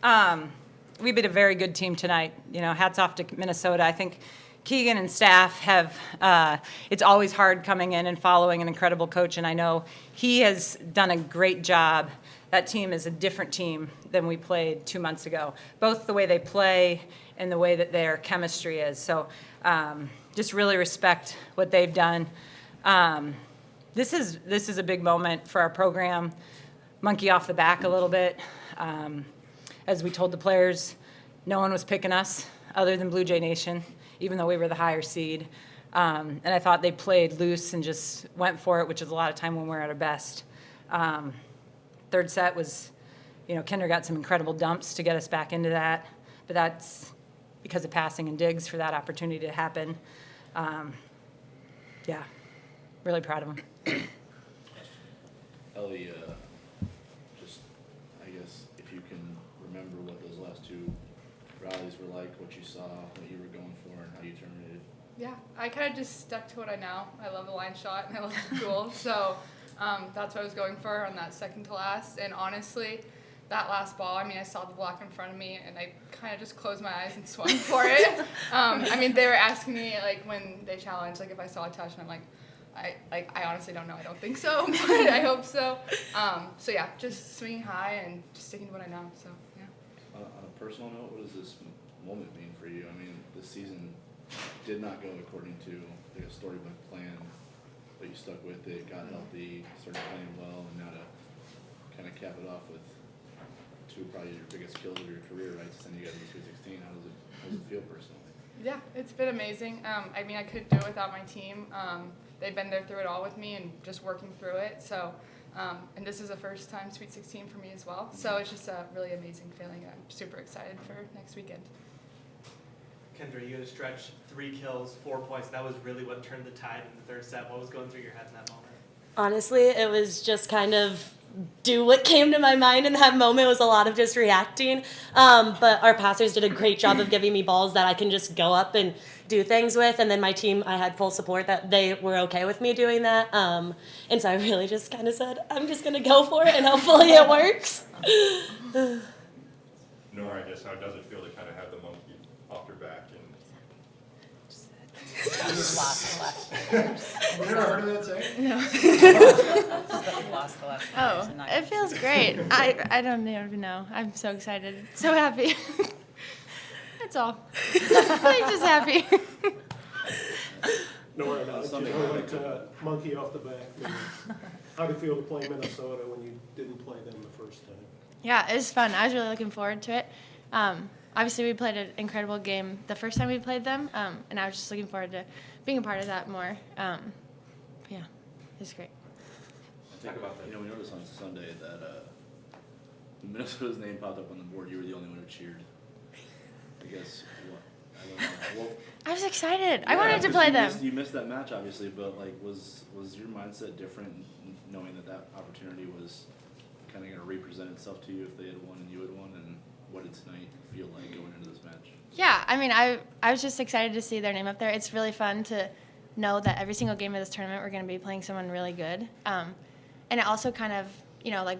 We beat a very good team tonight. Hats off to Minnesota. I think Keegan and staff have, it's always hard coming in and following an incredible coach, and I know he has done a great job. That team is a different team than we played 2 months ago, both the way they play and the way that their chemistry is. So just really respect what they've done. This is a big moment for our program. Monkey off the back a little bit. As we told the players, no one was picking us other than Blue Jay Nation, even though we were the higher seed. And I thought they played loose and just went for it, which is a lot of time when we're at our best. Third set was, Kinder got some incredible dumps to get us back into that. But that's because of passing and digs for that opportunity to happen. Yeah, really proud of them. Ellie, just, I guess, if you can remember what those last two rallies were like, what you saw, what you were going for, and how you terminated. Yeah, I kind of just stuck to what I know. I love the line shot and I love the duel, so that's what I was going for on that second to last. And honestly, that last ball, I saw the block in front of me, and I kind of just closed my eyes and swung for it. They were asking me, when they challenged, if I saw a touch, and I'm like, I honestly don't know. I don't think so, but I hope so. So yeah, just swinging high and just sticking to what I know. So yeah. On a personal note, what does this moment mean for you? This season did not go according to a storybook plan, but you stuck with it, got healthy, started playing well, and now to kind of cap it off with two probably your biggest kills of your career, right? To send you guys to the Sweet 16. How does it feel personally? Yeah, it's been amazing. I couldn't do it without my team. They've been there through it all with me and just working through it. So, and this is the first time Sweet 16 for me as well. So it's just a really amazing feeling. I'm super excited for next weekend. Kendra, you had a stretch, 3 kills, 4 points. That was really what turned the tide in the third set. What was going through your head in that moment? Honestly, it was just kind of do what came to my mind in that moment. It was a lot of just reacting. But our passers did a great job of giving me balls that I can just go up and do things with. And then my team, I had full support that they were okay with me doing that. And so I really just kind of said, I'm just going to go for it, and hopefully it works. Nora, I guess, how does it feel to kind of have the monkey off your back? You never heard of that saying? No. It feels great. I don't even know. I'm so excited. So happy. That's all. I'm just happy. Nora, now that you know monkey off the back, how did it feel to play Minnesota when you didn't play them the first time? Yeah, it was fun. I was really looking forward to it. Obviously, we played an incredible game the first time we played them, and I was just looking forward to being a part of that more. Yeah, it was great. Talk about that. We noticed on Sunday that Minnesota's name popped up on the board. You were the only one who cheered. I guess what? I don't know. Well, I was excited. I wanted to play them. You missed that match, obviously, but was your mindset different knowing that opportunity was kind of going to represent itself to you if they had won and you had won? And what did tonight feel like going into this match? Yeah, I was just excited to see their name up there. It's really fun to know that every single game of this tournament we're going to be playing someone really good. And it also kind of,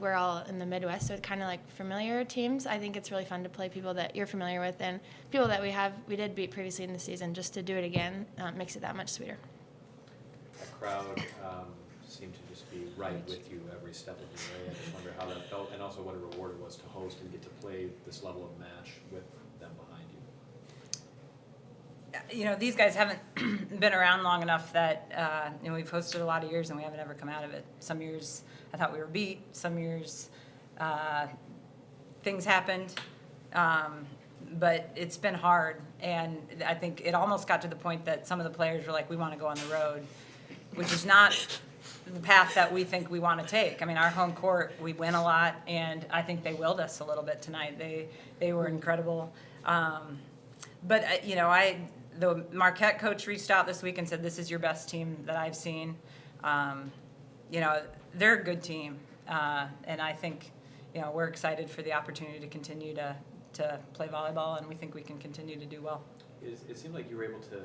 we're all in the Midwest, so it's kind of like familiar teams. I think it's really fun to play people that you're familiar with and people that we did beat previously in the season. Just to do it again makes it that much sweeter. The crowd seemed to just be right with you every step of the way. I just wonder how that felt, and also what a reward it was to host and get to play this level of match with them behind you. These guys haven't been around long enough that we've hosted a lot of years and we haven't ever come out of it. Some years I thought we were beat. Some years things happened, but it's been hard. And I think it almost got to the point that some of the players were like, "We want to go on the road," which is not the path that we think we want to take. Our home court, we win a lot, and I think they willed us a little bit tonight. They were incredible. But the Marquette coach reached out this week and said, "This is your best team that I've seen." They're a good team, and I think we're excited for the opportunity to continue to play volleyball, and we think we can continue to do well. It seemed like you were able to,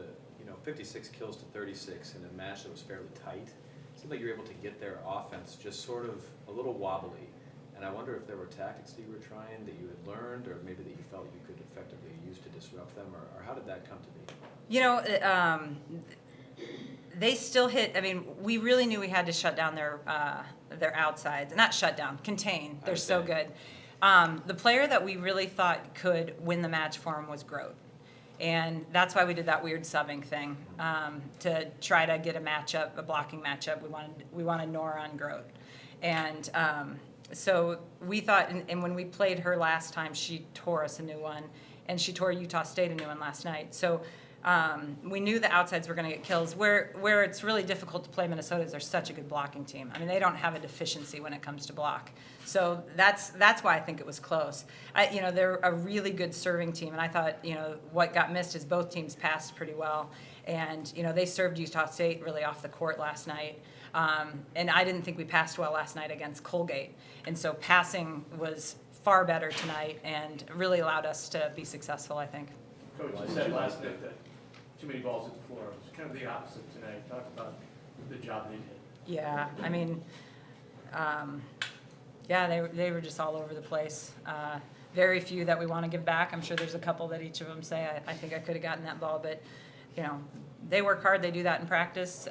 56 kills to 36 in a match that was fairly tight. It seemed like you were able to get their offense just sort of a little wobbly. And I wonder if there were tactics that you were trying that you had learned, or maybe that you felt you could effectively use to disrupt them, or how did that come to be? You know, they still hit. I mean, we really knew we had to shut down their outsides. Not shut down, contain. They're so good. The player that we really thought could win the match for him was Grote. And that's why we did that weird subbing thing, to try to get a matchup, a blocking matchup. We wanted Nora on Grote. And so we thought, and when we played her last time, she tore us a new one, and she tore Utah State a new one last night. So we knew the outsides were going to get kills. Where it's really difficult to play Minnesota is they're such a good blocking team. I mean, they don't have a deficiency when it comes to block. So that's why I think it was close. They're a really good serving team, and I thought, what got missed is both teams passed pretty well. And, they served Utah State really off the court last night. And I didn't think we passed well last night against Colgate. And so passing was far better tonight and really allowed us to be successful, I think. Coach, you said last night that too many balls at the floor. It was kind of the opposite tonight. Talk about the job they did. Yeah, I mean, they were just all over the place. Very few that we want to give back. I'm sure there's a couple that each of them say, I think I could have gotten that ball, but, they work hard. They do that in practice.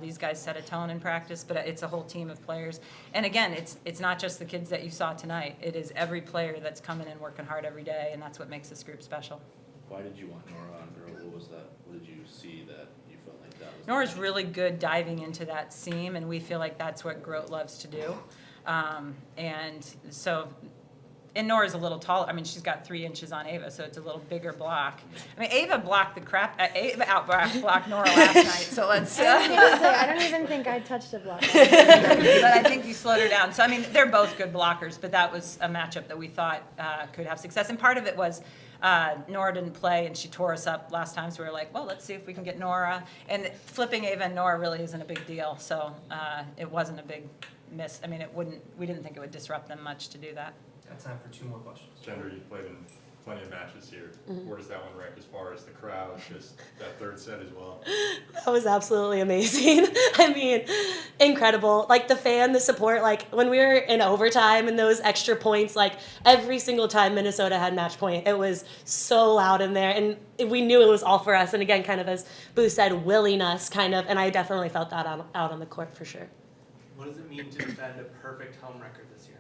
These guys set a tone in practice, but it's a whole team of players. And again, it's not just the kids that you saw tonight. It is every player that's coming in working hard every day, and that's what makes this group special. Why did you want Nora on Grote? What was that? What did you see that you felt like that was? Nora's really good diving into that seam, and we feel like that's what Grote loves to do. And Nora's a little taller. I mean, she's got 3 inches on Ava, so it's a little bigger block. I mean, Ava out-blocked Nora last night, so let's... I don't even think I touched a block. But I think you slowed her down. So, I mean, they're both good blockers, but that was a matchup that we thought could have success. And part of it was Nora didn't play, and she tore us up last time, so we were like, well, let's see if we can get Nora. And flipping Ava and Nora really isn't a big deal, so it wasn't a big miss. I mean, we didn't think it would disrupt them much to do that. Got time for 2 more questions. Gender, you've played in plenty of matches here. Where does that one rank as far as the crowd, just that third set as well? That was absolutely amazing. I mean, incredible. Like the support, like when we were in overtime and those extra points, like every single time Minnesota had match point, it was so loud in there. And we knew it was all for us. And again, kind of as Boo said, willing us kind of, and I definitely felt that out on the court for sure. What does it mean to defend a perfect home record this year?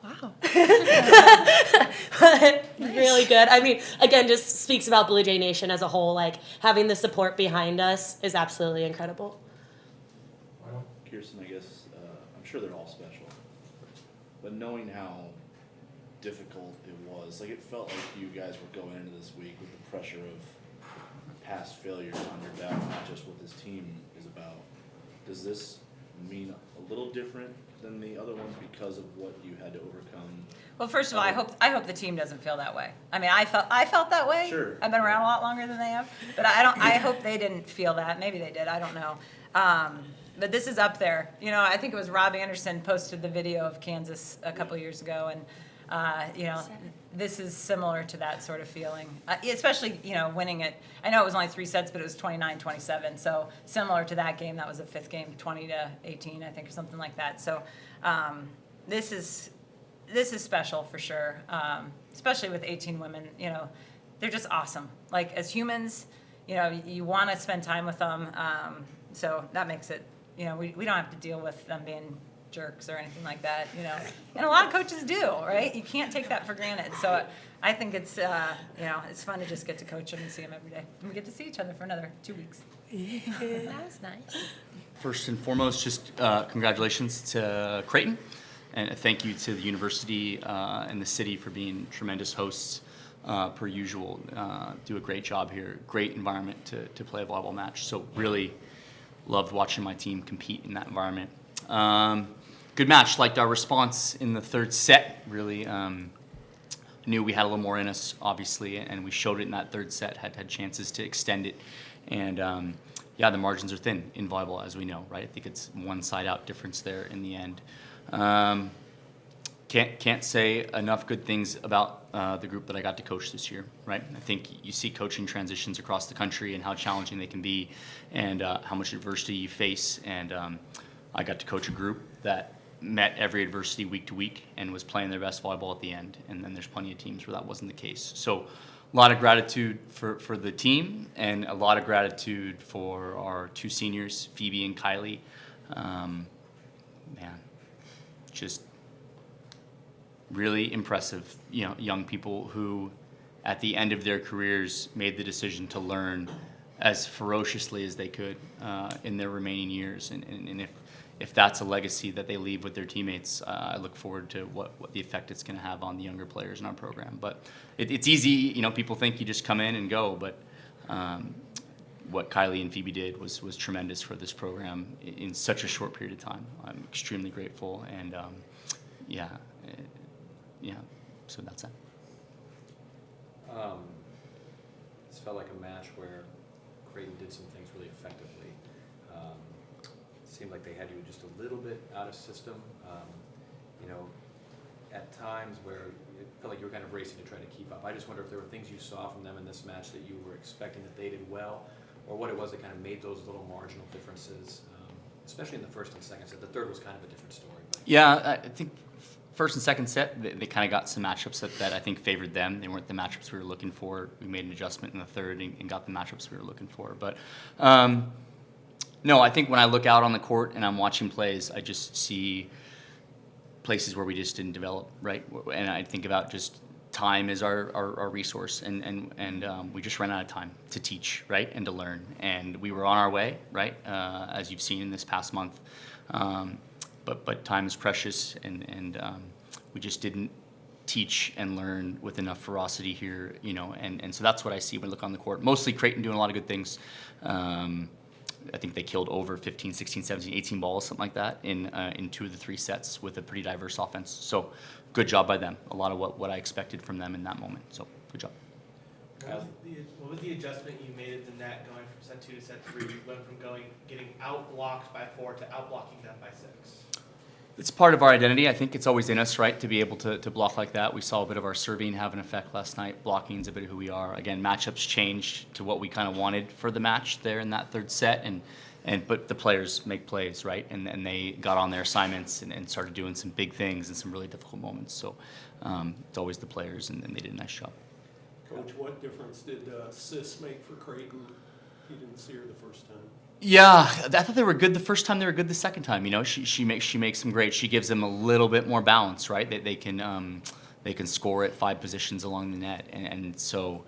Wow. Really good. I mean, again, just speaks about Blue Jay Nation as a whole. Like having the support behind us is absolutely incredible. Kirsten, I guess, I'm sure they're all special, but knowing how difficult it was, like it felt like you guys were going into this week with the pressure of past failures on your back, not just what this team is about. Does this mean a little different than the other ones because of what you had to overcome? Well, first of all, I hope the team doesn't feel that way. I mean, I felt that way. Sure. I've been around a lot longer than they have, but I hope they didn't feel that. Maybe they did. I don't know. But this is up there. I think it was Rob Anderson posted the video of Kansas a couple years ago, and this is similar to that sort of feeling, especially winning it. I know it was only 3 sets, but it was 29-27. So similar to that game, that was a 5th game, 20-18, I think, or something like that. So this is special for sure, especially with 18 women. They're just awesome. Like as humans, you want to spend time with them. So that makes it. We don't have to deal with them being jerks or anything like that, and a lot of coaches do, right? You can't take that for granted. So I think it's it's fun to just get to coach them and see them every day, and we get to see each other for another 2 weeks. That was nice. First and foremost, just congratulations to Creighton, and a thank you to the university and the city for being tremendous hosts per usual. Do a great job here. Great environment to play a volleyball match. So really loved watching my team compete in that environment. Good match. Liked our response in the 3rd set. Really knew we had a little more in us, obviously, and we showed it in that 3rd set. Had chances to extend it, and the margins are thin in volleyball, as we know, right? I think it's one side out difference there in the end. Can't say enough good things about the group that I got to coach this year, right? I think you see coaching transitions across the country and how challenging they can be, and how much adversity you face, and I got to coach a group that met every adversity week to week and was playing their best volleyball at the end. And then there's plenty of teams where that wasn't the case. So a lot of gratitude for the team, and a lot of gratitude for our two seniors, Phoebe and Kylie. Man, just really impressive, young people who at the end of their careers made the decision to learn as ferociously as they could in their remaining years. And if that's a legacy that they leave with their teammates, I look forward to what the effect it's going to have on the younger players in our program. But it's easy, people think you just come in and go, but what Kylie and Phoebe did was tremendous for this program in such a short period of time. I'm extremely grateful, and so that's it. This felt like a match where Creighton did some things really effectively. It seemed like they had you just a little bit out of system. At times where it felt like you were kind of racing to try to keep up. I just wonder if there were things you saw from them in this match that you were expecting that they did well, or what it was that kind of made those little marginal differences, especially in the first and second set. The third was kind of a different story. But. Yeah, I think first and second set, they kind of got some matchups that I think favored them. They weren't the matchups we were looking for. We made an adjustment in the third and got the matchups we were looking for. But no, I think when I look out on the court and I'm watching plays, I just see places where we just didn't develop, right? And I think about just time is our resource, and we just ran out of time to teach, right, and to learn. And we were on our way, right, as you've seen in this past month. But time is precious, and we just didn't teach and learn with enough ferocity here, and so that's what I see when I look on the court. Mostly Creighton doing a lot of good things. I think they killed over 15, 16, 17, 18 balls, something like that, in two of the three sets with a pretty diverse offense. So good job by them. A lot of what I expected from them in that moment. So good job. What was the adjustment you made at the net going from set 2 to set 3? You went from getting out-blocked by 4 to out-blocking them by 6. It's part of our identity. I think it's always in us, right, to be able to block like that. We saw a bit of our serving have an effect last night. Blocking is a bit of who we are. Again, matchups changed to what we kind of wanted for the match there in that third set, but the players make plays, right, and they got on their assignments and started doing some big things in some really difficult moments. So it's always the players, and they did a nice job. Coach, what difference did Sis make for Creighton? You didn't see her the first time. Yeah, I thought they were good the first time. They were good the second time. She makes them great. She gives them a little bit more balance, right? They can score at 5 positions along the net, and so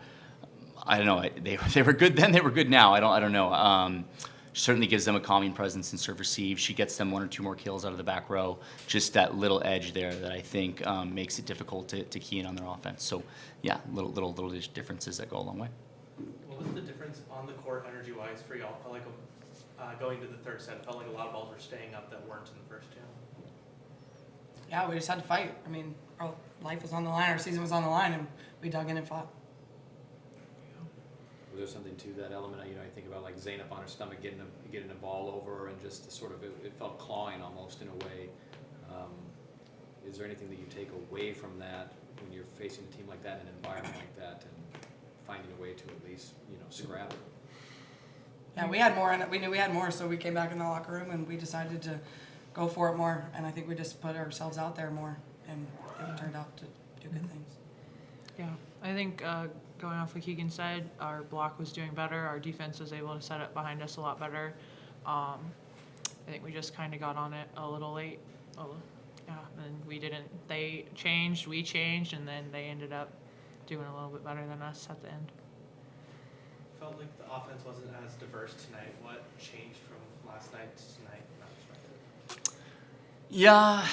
I don't know. They were good then. They were good now. I don't know. Certainly gives them a calming presence in serve receive. She gets them 1 or 2 more kills out of the back row. Just that little edge there that I think makes it difficult to key in on their offense. So yeah, little differences that go a long way. What was the difference on the court energy-wise for y'all? Felt like going to the third set, it felt like a lot of balls were staying up that weren't in the first 2. Yeah, we just had to fight. I mean, our life was on the line, our season was on the line, and we dug in and fought. Was there something to that element? I think about like Zainab on her stomach getting a ball over, and just sort of it felt clawing almost in a way. Is there anything that you take away from that when you're facing a team like that, an environment like that, and finding a way to at least scrap it? Yeah, we had more, and we knew we had more, so we came back in the locker room and we decided to go for it more. And I think we just put ourselves out there more, and it turned out to do good things. Yeah, I think going off what Keegan said, our block was doing better. Our defense was able to set up behind us a lot better. I think we just kind of got on it a little late. And we didn't. They changed, we changed, and then they ended up doing a little bit better than us at the end. Felt like the offense wasn't as diverse tonight. What changed from last night to tonight in that perspective? Yeah,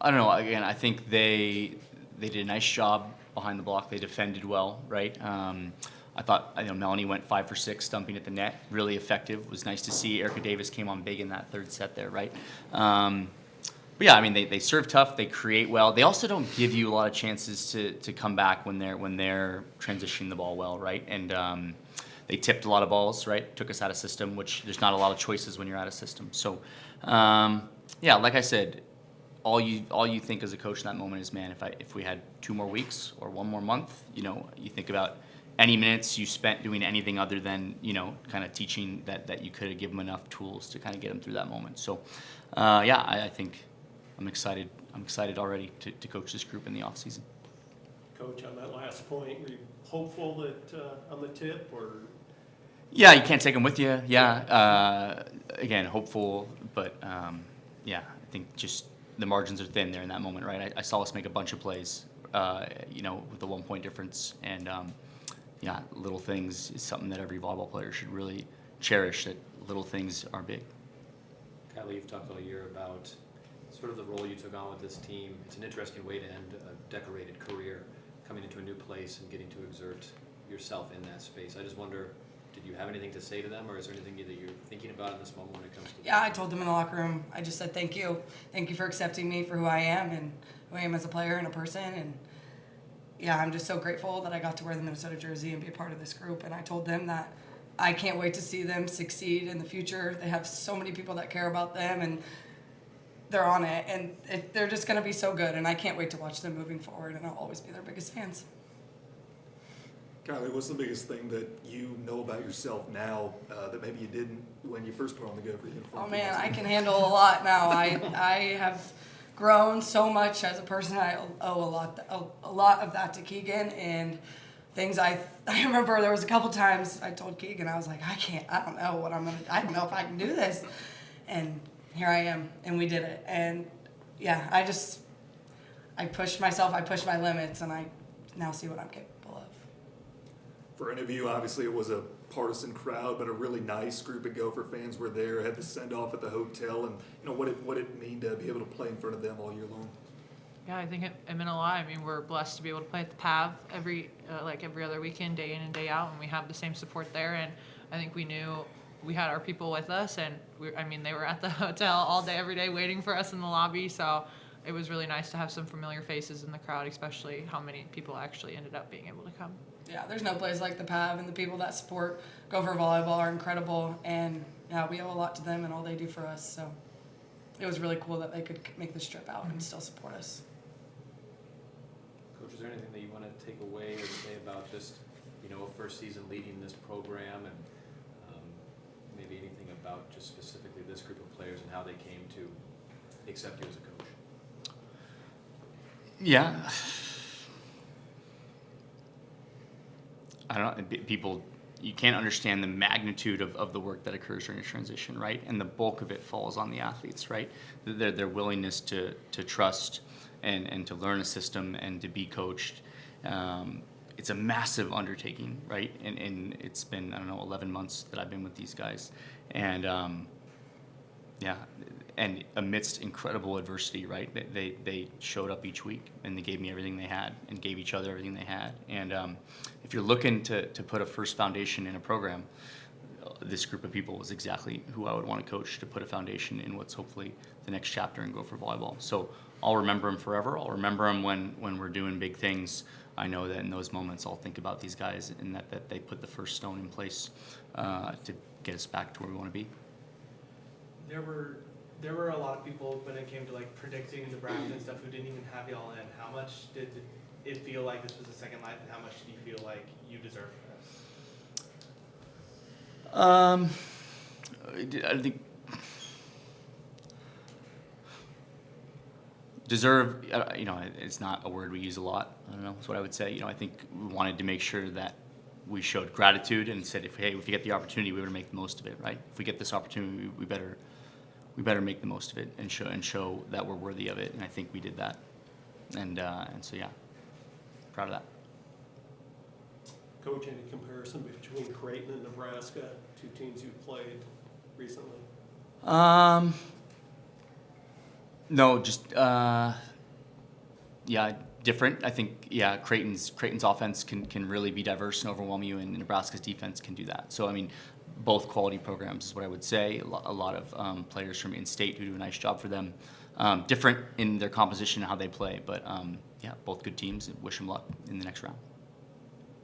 I don't know. Again, I think they did a nice job behind the block. They defended well, right? I thought Melanie went 5 for 6, stumping at the net, really effective. It was nice to see. Erica Davis came on big in that third set there, right? But yeah, I mean, they serve tough, they create well. They also don't give you a lot of chances to come back when they're transitioning the ball well, right? And they tipped a lot of balls, right? Took us out of system, which there's not a lot of choices when you're out of system. So yeah, like I said, all you think as a coach in that moment is, man, if we had 2 more weeks or 1 more month, you think about any minutes you spent doing anything other than, kind of teaching that you could have given them enough tools to kind of get them through that moment. So, I think I'm excited. I'm excited already to coach this group in the off season. Coach, on that last point, were you hopeful that on the tip, or? Yeah, you can't take them with you. Yeah, again, hopeful, but I think just the margins are thin there in that moment, right? I saw us make a bunch of plays, with the 1 point difference, and little things is something that every volleyball player should really cherish. That little things are big. Kylie, you've talked all year about sort of the role you took on with this team. It's an interesting way to end a decorated career, coming into a new place and getting to exert yourself in that space. I just wonder, did you have anything to say to them, or is there anything that you're thinking about in this moment when it comes to Yeah, I told them in the locker room. I just said thank you. Thank you for accepting me for who I am and who I am as a player and a person. And yeah, I'm just so grateful that I got to wear the Minnesota jersey and be a part of this group. And I told them that I can't wait to see them succeed in the future. They have so many people that care about them, and they're on it. And they're just going to be so good. And I can't wait to watch them moving forward. And I'll always be their biggest fans. Kylie, what's the biggest thing that you know about yourself now that maybe you didn't when you first put on the Gopher uniform? Oh man, I can handle a lot now. I have grown so much as a person. I owe a lot of that to Keegan, and things I remember there was a couple times I told Keegan, I was like, I don't know if I can do this. And here I am, and we did it. And yeah, I pushed myself, I pushed my limits, and I now see what I'm capable of. For any of you, obviously it was a partisan crowd, but a really nice group of Gopher fans were there, had the send-off at the hotel, and what it mean to be able to play in front of them all year long. Yeah, I think it meant a lot. I mean, we're blessed to be able to play at the PAV every other weekend, day in and day out, and we have the same support there. And I think we knew we had our people with us, and they were at the hotel all day, every day, waiting for us in the lobby. So it was really nice to have some familiar faces in the crowd, especially how many people actually ended up being able to come. Yeah, there's no place like the PAV, and the people that support Gopher Volleyball are incredible, and yeah, we owe a lot to them and all they do for us. So it was really cool that they could make this trip out and still support us. Coach, is there anything that you want to take away or say about just, a first season leading this program, and maybe anything about just specifically this group of players and how they came to accept you as a coach? Yeah. I don't know, people, you can't understand the magnitude of the work that occurs during a transition, right? And the bulk of it falls on the athletes, right? Their willingness to trust and to learn a system and to be coached. It's a massive undertaking, right? And it's been, 11 months that I've been with these guys. And and amidst incredible adversity, right? They showed up each week, and they gave me everything they had and gave each other everything they had. And if you're looking to put a first foundation in a program, this group of people was exactly who I would want to coach to put a foundation in what's hopefully the next chapter in Gopher Volleyball. So I'll remember them forever. I'll remember them when we're doing big things. I know that in those moments I'll think about these guys and that they put the first stone in place to get us back to where we want to be. There were a lot of people when it came to predicting the bracket and stuff who didn't even have y'all in. How much did it feel like this was a second life, and how much did you feel like you deserved this? I think deserve, it's not a word we use a lot. I don't know, that's what I would say. I think we wanted to make sure that we showed gratitude and said, if you get the opportunity, we better make the most of it, right? If we get this opportunity, we better make the most of it and show that we're worthy of it. And I think we did that. And so, yeah, proud of that. Coach, any comparison between Creighton and Nebraska, two teams you've played recently? No, just different. I think Creighton's offense can really be diverse and overwhelm you, and Nebraska's defense can do that. So both quality programs is what I would say. A lot of players from in-state who do a nice job for them. Different in their composition and how they play, but both good teams. Wish them luck in the next round.